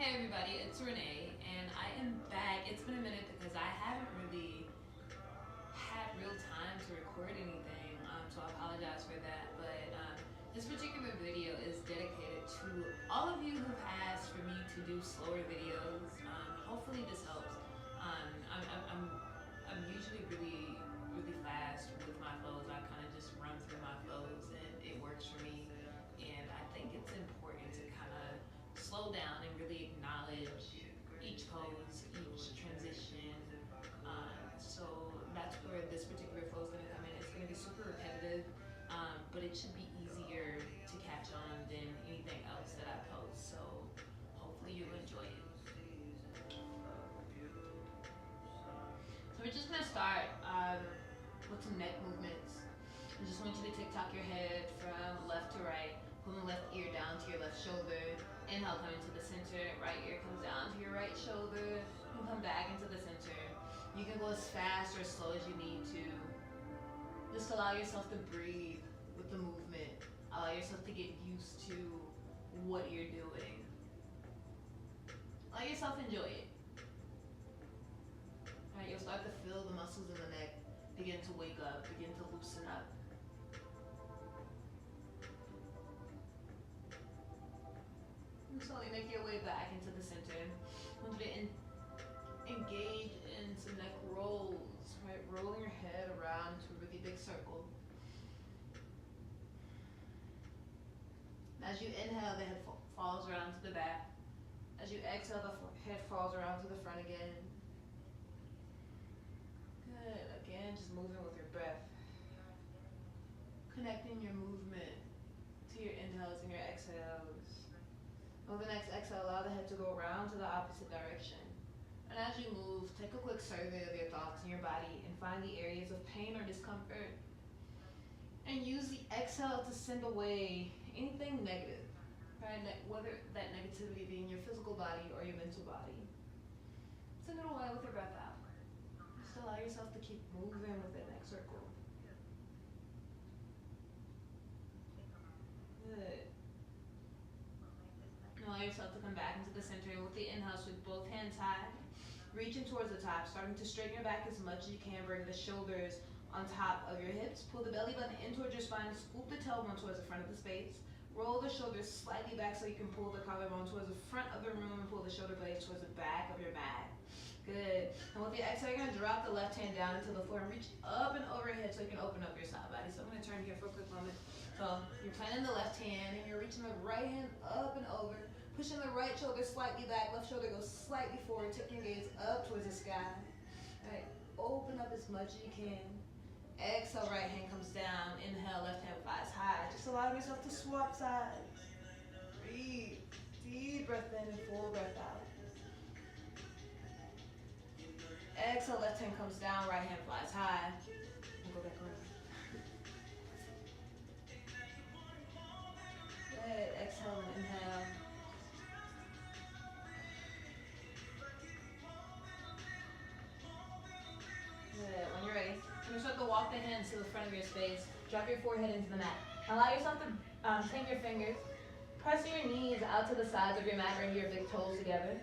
Hey everybody, it's Renee, and I am back. It's been a minute because I haven't really had real time to record anything, so I apologize for that. But this particular video is dedicated to all of you who've asked for me to do slower videos. Hopefully this helps. I'm usually really fast with my flows. I kind of just run through my flows, and it works for me. And I think it's important to kind of slow down and really acknowledge each pose, each transition. So that's where this particular flow is going to come in. It's going to be super repetitive, but it should be easier to catch on than anything else that I post. So hopefully you'll enjoy it. So we're just going to start with some neck movements. I just want you to tick-tock your head from left to right. Pull the left ear down to your left shoulder. Inhale, come into the center. Right ear comes down to your right shoulder. And come back into the center. You can go as fast or as slow as you need to. Just allow yourself to breathe with the movement. Allow yourself to get used to what you're doing. Let yourself enjoy it. Alright, you'll start to feel the muscles in the neck begin to wake up, begin to loosen up. And slowly make your way back into the center. I want you to engage in some neck rolls, right? Rolling your head around to a really big circle. As you inhale, the head falls around to the back. As you exhale, the head falls around to the front again. Good. Again, just moving with your breath. Connecting your movement to your inhales and your exhales. On the next exhale, allow the head to go around to the opposite direction. And as you move, take a quick survey of your thoughts in your body and find the areas of pain or discomfort. And use the exhale to send away anything negative, right? Whether that negativity be in your physical body or your mental body. Send it away with your breath out. Just allow yourself to keep moving with that neck circle. Good. Allow yourself to come back into the center, and with the inhale, sweep both hands high, reaching towards the top, starting to straighten your back as much as you can. Bring the shoulders on top of your hips. Pull the belly button in towards your spine. Scoop the tailbone towards the front of the space. Roll the shoulders slightly back so you can pull the collarbone towards the front of the room and pull the shoulder blades towards the back of your mat. Good. And with the exhale, you're going to drop the left hand down into the floor and reach up and overhead so you can open up your side body. So I'm going to turn here for a quick moment. So you're planting the left hand and you're reaching the right hand up and over. Pushing the right shoulder slightly back. Left shoulder goes slightly forward. Take your gaze up towards the sky. All right. Open up as much as you can. Exhale, right hand comes down. Inhale, left hand flies high. Just allow yourself to swap sides. Breathe. Deep breath in and full breath out. Exhale, left hand comes down, right hand flies high. And go back around. Good. Exhale and inhale. Good. When you're ready, you start to walk the hands to the front of your space. Drop your forehead into the mat. Allow yourself to take your fingers. Press your knees out to the sides of your mat. Bring your big toes together.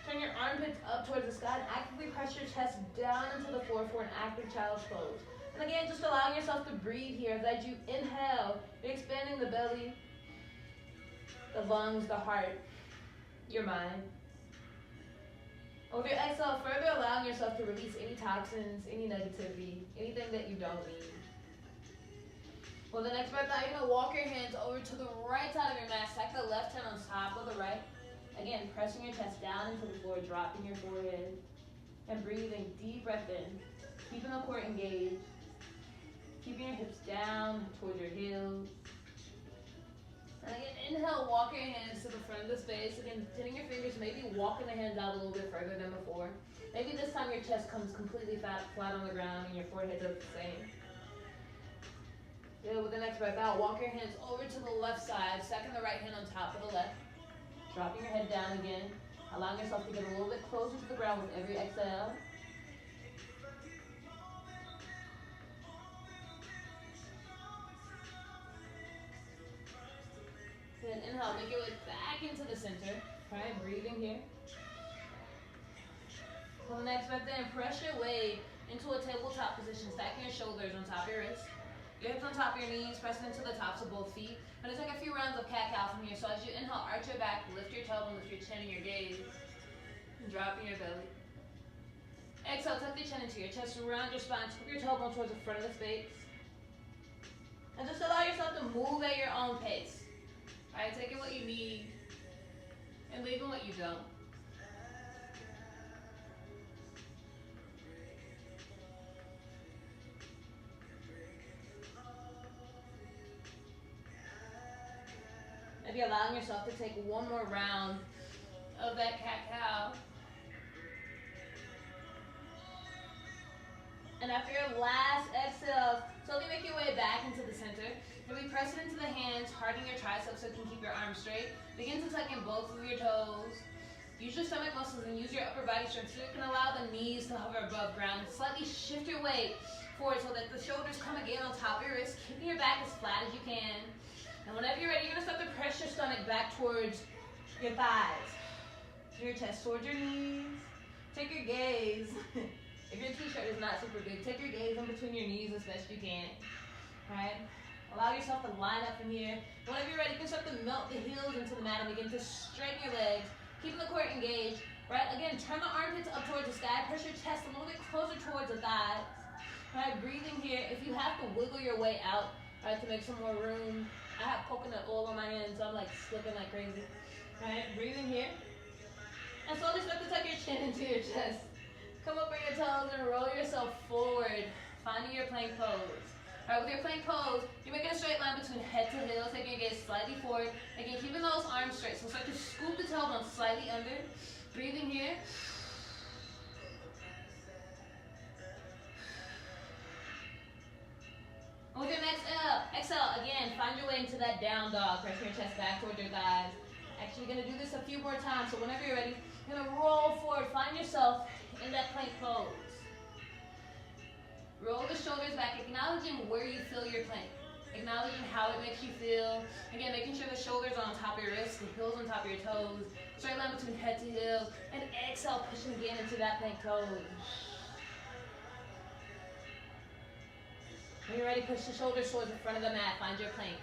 Turn your armpits up towards the sky and actively press your chest down into the floor for an active child's pose. And again, just allow yourself to breathe here. As you inhale, you're expanding the belly, the lungs, the heart, your mind. With your exhale, further allowing yourself to release any toxins, any negativity, anything that you don't need. Well, the next breath out, you're going to walk your hands over to the right side of your mat. Stack the left hand on top of the right. Again, pressing your chest down into the floor, dropping your forehead, and breathing deep breath in. Keeping the core engaged. Keeping your hips down towards your heels. And again, inhale, walk your hands to the front of the space. Again, pinning your fingers, maybe walking the hands out a little bit further than before. Maybe this time your chest comes completely flat on the ground and your forehead does the same. Good. With the next breath out, walk your hands over to the left side, stacking the right hand on top of the left. Dropping your head down again, allowing yourself to get a little bit closer to the ground with every exhale. Good. inhale, make your way back into the center. Right, breathing here. For the next breath in, press your way into a tabletop position, stacking your shoulders on top of your wrists. Your hips on top of your knees, pressing into the tops of both feet. I'm going to take a few rounds of cat-cow from here. So as you inhale, arch your back, lift your tailbone, lift your chin and your gaze. And drop in your belly. Exhale, tuck your chin into your chest, round your spine, scoop your tailbone towards the front of the space. And just allow yourself to move at your own pace. Alright, taking what you need and leaving what you don't. Maybe allowing yourself to take one more round of that cat-cow. And after your last exhale, slowly make your way back into the center. Maybe press it into the hands, harden your triceps so you can keep your arms straight. Begin to tuck in both of your toes. Use your stomach muscles and use your upper body strength so you can allow the knees to hover above ground. Slightly shift your weight forward so that the shoulders come again on top of your wrists, keeping your back as flat as you can. And whenever you're ready, you're going to start to press your stomach back towards your thighs. To your chest, towards your knees. Take your gaze. If your t-shirt is not super big, take your gaze in between your knees as best you can. Alright? Allow yourself to line up from here. Whenever you're ready, you can start to melt the heels into the mat and begin to straighten your legs. Keeping the core engaged. Right? Again, turn the armpits up towards the sky. Press your chest a little bit closer towards the thighs. Alright, breathing here. If you have to wiggle your way out, alright, to make some more room. I have coconut oil on my hands, so I'm like slipping like crazy. Alright, breathing here. And slowly start to tuck your chin into your chest. Come up on your toes and roll yourself forward, finding your plank pose. Alright, with your plank pose, you're making a straight line between head to heel, taking your gaze slightly forward. Again, keeping those arms straight. So start to scoop the tailbone slightly under. Breathing here. With your next exhale, again, find your way into that down dog. Press your chest back towards your thighs. Actually, you're going to do this a few more times. So whenever you're ready, you're going to roll forward. Find yourself in that plank pose. Roll the shoulders back, acknowledging where you feel your plank. Acknowledging how it makes you feel. Again, making sure the shoulders are on top of your wrists, the heels on top of your toes. Straight line between head to heel. And exhale, pushing again into that plank pose. When you're ready, push the shoulders towards the front of the mat. Find your plank.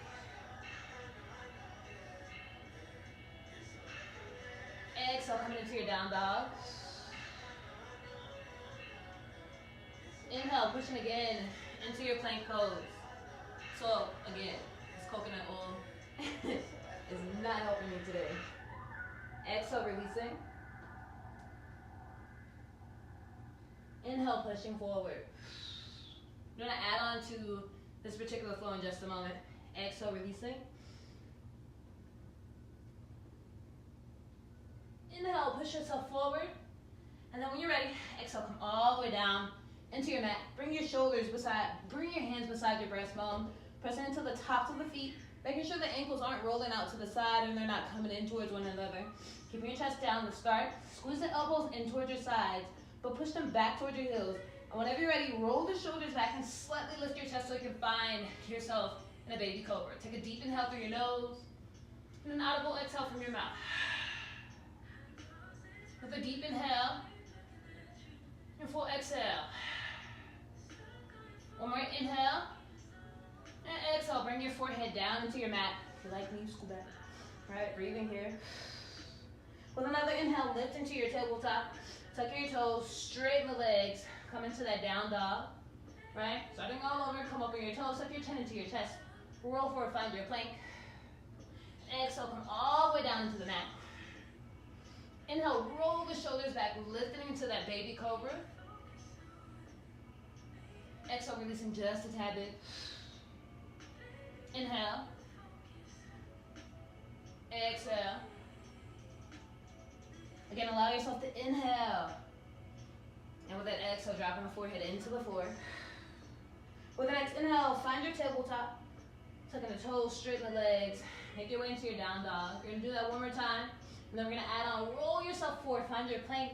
Exhale, coming into your down dog. Inhale, pushing again into your plank pose. So, again, this coconut oil is not helping me today. Exhale, releasing. Inhale, pushing forward. I'm going to add on to this particular flow in just a moment. Exhale, releasing. Inhale, push yourself forward. And then when you're ready, exhale, come all the way down into your mat. Bring your hands beside your breastbone. Pressing into the tops of the feet. Making sure the ankles aren't rolling out to the side and they're not coming in towards one another. Keeping your chest down to start. Squeeze the elbows in towards your sides, but push them back towards your heels. And whenever you're ready, roll the shoulders back and slightly lift your chest so you can find yourself in a baby cobra. Take a deep inhale through your nose and an audible exhale from your mouth. With a deep inhale and full exhale. One more inhale and exhale. Bring your forehead down into your mat. If you like me, scoot back. All right, breathing here. With another inhale, lift into your tabletop. Tuck your toes, straighten the legs. Come into that down dog, right? Starting all over, come up on your toes, tuck your chin into your chest. Roll forward, find your plank. Exhale, come all the way down into the mat. Inhale, roll the shoulders back, lifting into that baby cobra. Exhale, releasing just a tad bit. Inhale. Exhale. Again, allow yourself to inhale. And with that exhale, dropping the forehead into the floor. With the next inhale, find your tabletop. Tucking the toes, straighten the legs. Make your way into your down dog. You're going to do that one more time. And then we're going to add on, roll yourself forward. Find your plank.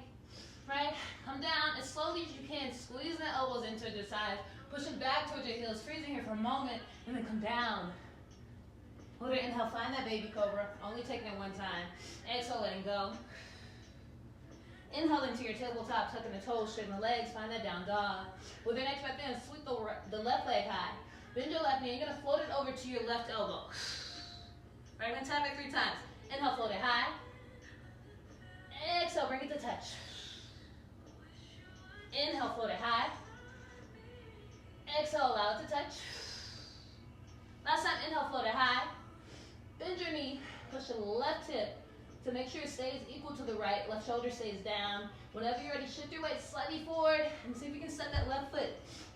Right? Come down as slowly as you can. Squeeze the elbows into the sides. Push it back towards your heels. Freezing here for a moment. And then come down. Hold it, inhale, find that baby cobra. Only taking it one time. Exhale, letting go. Inhale into your tabletop, tucking the toes, straighten the legs, find that down dog. With your next breath in, sweep the left leg high. Bend your left knee, you're gonna float it over to your left elbow. Right, we're gonna tap it 3 times. Inhale, float it high. Exhale, bring it to touch. Inhale, float it high. Exhale, allow it to touch. Last time, inhale, float it high. Bend your knee, push the left hip to make sure it stays equal to the right. Left shoulder stays down. Whenever you're ready, shift your weight slightly forward and see if you can set that left foot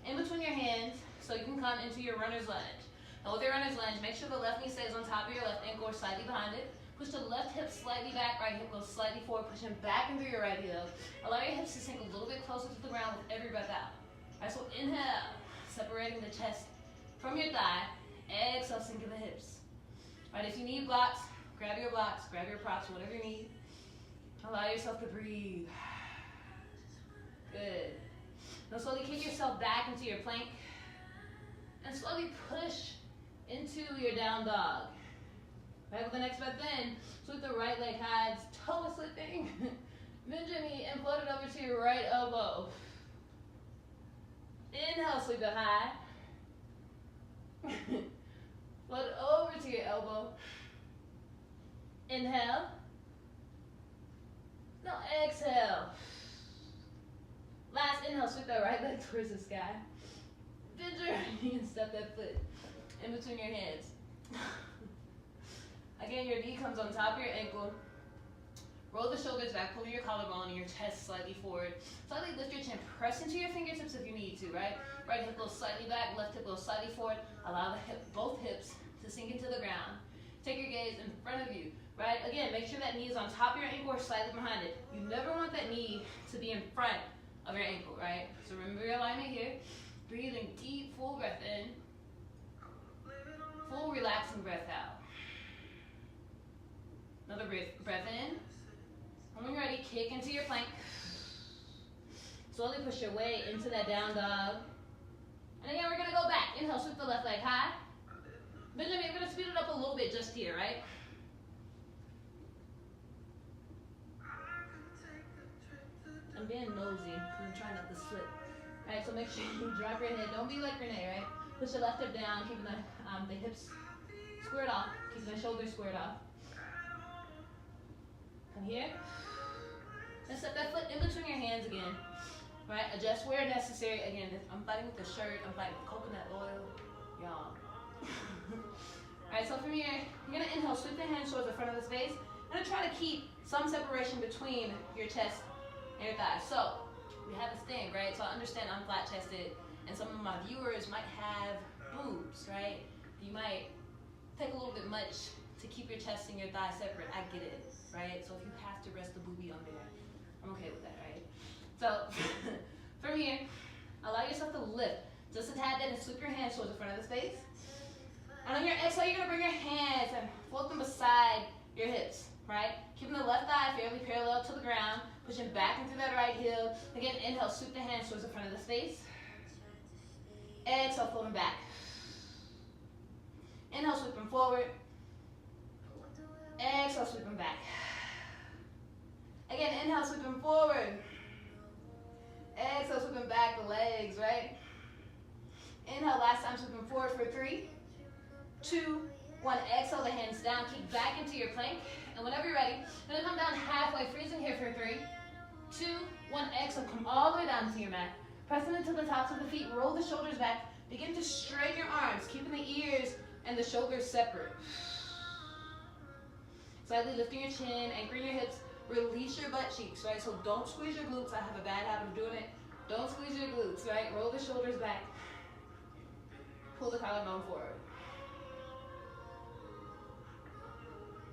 in between your hands so you can come into your runner's lunge. Now with your runner's lunge, make sure the left knee stays on top of your left ankle or slightly behind it. Push the left hip slightly back, right hip goes slightly forward, pushing back into your right heel. Allow your hips to sink a little bit closer to the ground with every breath out. All right, so inhale, separating the chest from your thigh. Exhale, sinking the hips. All right, if you need blocks, grab your props, whatever you need. Allow yourself to breathe. Good. Now slowly kick yourself back into your plank and slowly push into your down dog. Right, with the next breath in, sweep the right leg high, toe is slipping. Bend your knee and float it over to your right elbow. Inhale, sweep it high. Float it over to your elbow. Inhale. Now exhale. Last inhale, sweep that right leg towards the sky. Bend your knee and step that foot in between your hands. Again, your knee comes on top of your ankle. Roll the shoulders back, pull your collarbone and your chest slightly forward. Slightly lift your chin, press into your fingertips if you need to, right? Right hip goes slightly back, left hip goes slightly forward. Allow both hips to sink into the ground. Take your gaze in front of you, right? Again, make sure that knee is on top of your ankle or slightly behind it. You never want that knee to be in front of your ankle, right? So remember your alignment here. Breathing deep, full breath in. Full relaxing breath out. Another breath in. And when you're ready, kick into your plank. Slowly push your way into that down dog. And again, we're gonna go back. Inhale, sweep the left leg high. Benjamin, we're gonna speed it up a little bit just here, right? I'm being nosy, because I'm trying not to slip. All right, so make sure you drop your head. Don't be like Renee, right? Push your left hip down, keeping the hips squared off, keeping the shoulders squared off. Come here. And set that foot in between your hands again. Right? Adjust where necessary. Again, I'm fighting with the shirt. I'm fighting with coconut oil. Y'all. Alright, so from here, you're going to inhale, sweep the hands towards the front of the space. I'm going to try to keep some separation between your chest and your thighs. So, we have this thing, right? So I understand I'm flat-chested, and some of my viewers might have boobs, right? You might take a little bit much to keep your chest and your thighs separate. I get it, right? So if you have to rest the boobie on there, I'm okay with that, right? So from here, allow yourself to lift just a tad bit and sweep your hands towards the front of the space. And on your exhale, you're gonna bring your hands and float them beside your hips, right? Keeping the left thigh fairly parallel to the ground, pushing back into that right heel. Again, inhale, sweep the hands towards the front of the space. Exhale, float them back. Inhale, sweep them forward. Exhale, sweep them back. Again, inhale, sweep them forward. Exhale, sweep them back, the legs, right? Inhale, last time, sweep them forward for 3, 2, 1. Exhale, the hands down, kick back into your plank. And whenever you're ready, you're gonna come down halfway, freezing here for 3, 2, 1. Exhale, come all the way down to your mat. Pressing into the tops of the feet, roll the shoulders back. Begin to straighten your arms, keeping the ears and the shoulders separate. Slightly lifting your chin, anchoring your hips, release your butt cheeks, right? So don't squeeze your glutes. I have a bad habit of doing it. Don't squeeze your glutes, right? Roll the shoulders back. Pull the collarbone forward.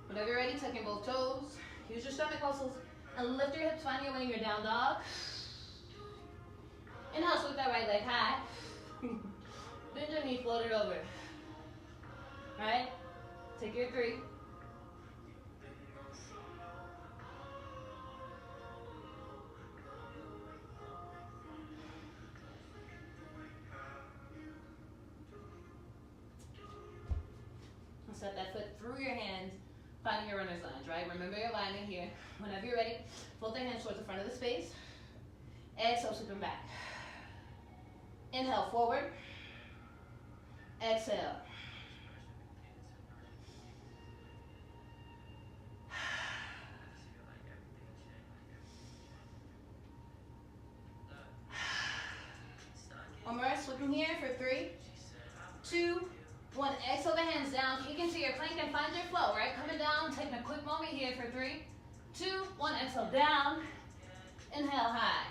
Whenever you're ready, tuck in both toes. Use your stomach muscles and lift your hips, find your way in your down dog. Inhale, sweep that right leg high. Bend your knee, float it over. Right? Take your 3. Set that foot through your hands, finding your runner's lunge, right? Remember your alignment here. Whenever you're ready, float the hands towards the front of the space. Exhale, sweep them back. Inhale, forward. Exhale. One more, sweeping here for 3, 2, 1. Exhale the hands down, kick into your plank and find your flow, right? Coming down, taking a quick moment here for 3, 2, 1. Exhale down, inhale high.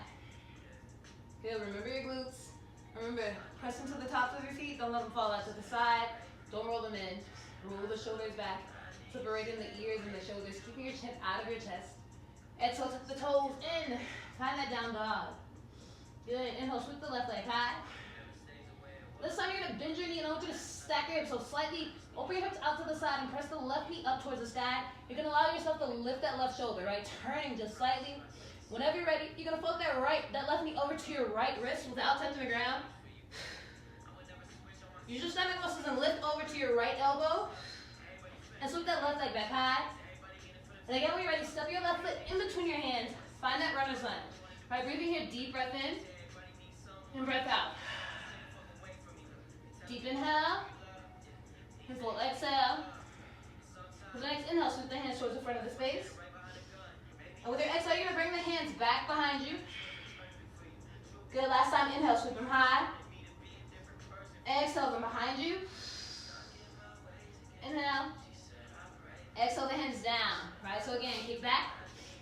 Good, remember your glutes. Remember, press into the tops of your feet, don't let them fall out to the side. Don't roll them in. Roll the shoulders back, separating the ears and the shoulders, keeping your chin out of your chest. Exhale, tuck the toes in, find that down dog. Good, inhale, sweep the left leg high. This time you're gonna bend your knee and I want you to stack your hips, so slightly open your hips out to the side and press the left knee up towards the sky. You're gonna allow yourself to lift that left shoulder, right? Turning just slightly. Whenever you're ready, you're gonna float that left knee over to your right wrist without touching the ground. Use your stomach muscles and lift over to your right elbow. And sweep that left leg back high. And again, when you're ready, step your left foot in between your hands. Find that runner's lunge. All right, breathing here, deep breath in and breath out. Deep inhale and full exhale. For the next inhale, sweep the hands towards the front of the space. And with your exhale, you're gonna bring the hands back behind you. Good, last time, inhale, sweep them high. Exhale them behind you. Inhale. Exhale the hands down. Right, so again, kick back.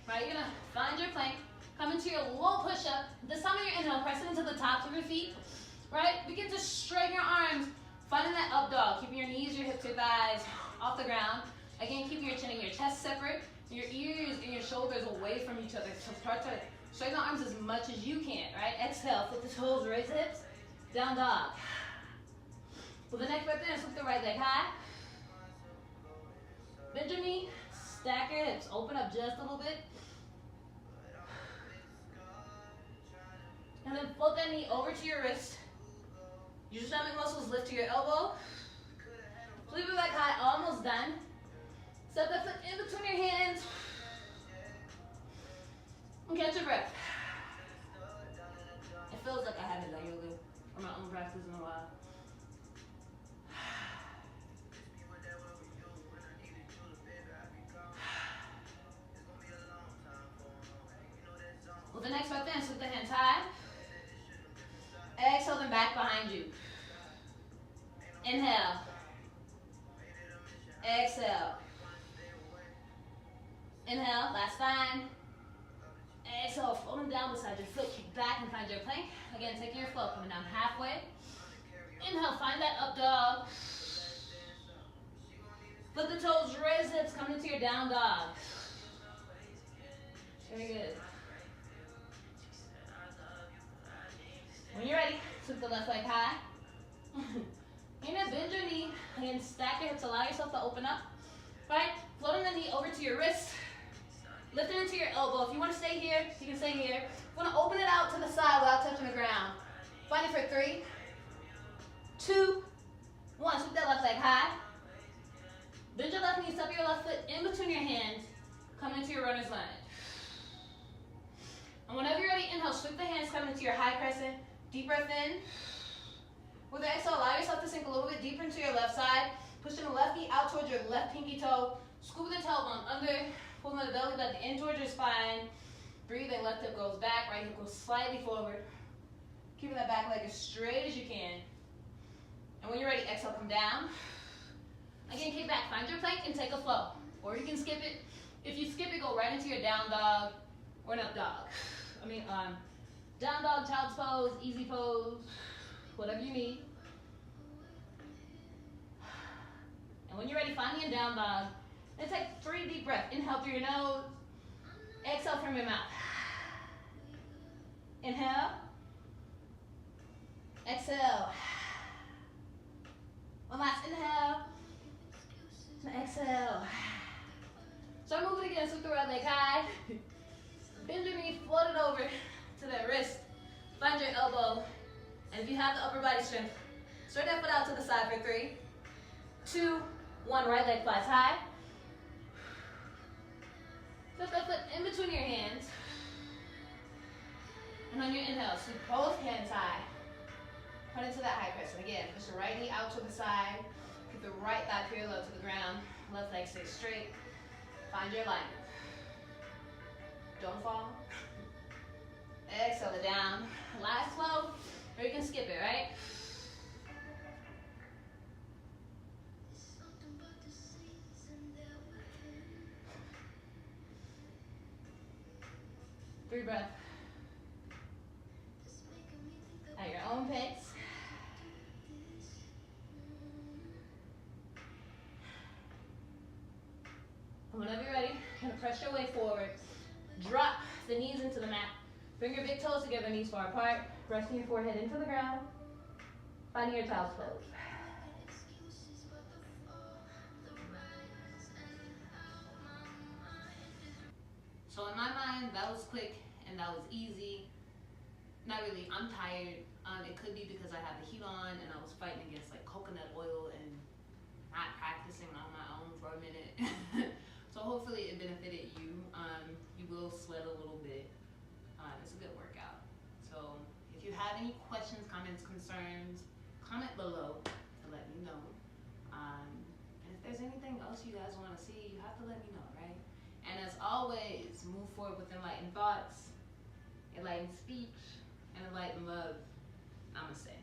Right, you're gonna find your plank. Come into your low push-up. This time on your inhale, press it into the tops of your feet. Right, begin to straighten your arms. Finding that up dog. Keeping your knees, your hips, your thighs off the ground. Again, keeping your chin and your chest separate. Your ears and your shoulders away from each other. So start to straighten the arms as much as you can, right? Exhale, flip the toes, raise the hips, down dog. With the next breath in, sweep the right leg high. Bend your knee, stack your hips, open up just a little bit. And then float that knee over to your wrist. Use your stomach muscles, lift to your elbow. Flip it back high, almost done. Step that foot in between your hands. And catch your breath. It feels like I haven't done yoga or my own practice in a while. With the next breath in, sweep the hands high. Exhale them back behind you. Inhale. Exhale. Inhale, last time. Exhale, float them down beside your foot. Kick back and find your plank. Again, taking your flow, coming down halfway. Inhale, find that up dog. Flip the toes, raise the hips, come into your down dog. Very good. When you're ready, sweep the left leg high. You're gonna bend your knee and stack your hips. Allow yourself to open up. Right? Floating the knee over to your wrist. Lift it into your elbow. If you want to stay here, you can stay here. If you want to open it out to the side without touching the ground. Find it for 3, 2, 1. Sweep that left leg high. Bend your left knee, step your left foot in between your hands. Come into your runner's lunge. And whenever you're ready, inhale, sweep the hands, come into your high crescent. Deep breath in. With the exhale, allow yourself to sink a little bit deeper into your left side. Pushing the left knee out towards your left pinky toe. Scoop the tailbone under. Pulling the belly button in towards your spine. Breathing, left hip goes back, right hip goes slightly forward. Keeping that back leg as straight as you can. And when you're ready, exhale, come down. Again, kick back, find your plank and take a flow. Or you can skip it. If you skip it, go right into your down dog or an up dog. Down dog, child's pose, easy pose, whatever you need. And when you're ready, find me in down dog. And take 3 deep breaths. Inhale through your nose. Exhale from your mouth. Inhale. Exhale. One last inhale. And exhale. Start moving again. Sweep the right leg high. Bend your knee, float it over to that wrist. Find your elbow. And if you have the upper body strength, straight that foot out to the side for 3, 2, 1, right leg flies high. Put that foot in between your hands. And on your inhale, sweep both hands high. Put into that high crescent. Again, push the right knee out to the side. Keep the right thigh parallel to the ground. Left leg stays straight. Find your alignment. Don't fall. Exhale it down. Last flow, or you can skip it, right? Three breath. At your own pace. And whenever you're ready, you're gonna press your way forward. Drop the knees into the mat. Bring your big toes together, knees far apart. Resting your forehead into the ground. Finding your child's pose. So in my mind, that was quick and that was easy. Not really, I'm tired. It could be because I had the heat on and I was fighting against like coconut oil and not practicing on my own for a minute. So hopefully it benefited you. You will sweat a little bit. It's a good workout. So if you have any questions, comments, concerns, comment below to let me know. And if there's anything else you guys want to see, you have to let me know, right? And as always, move forward with enlightened thoughts, enlightened speech, and enlightened love. Namaste.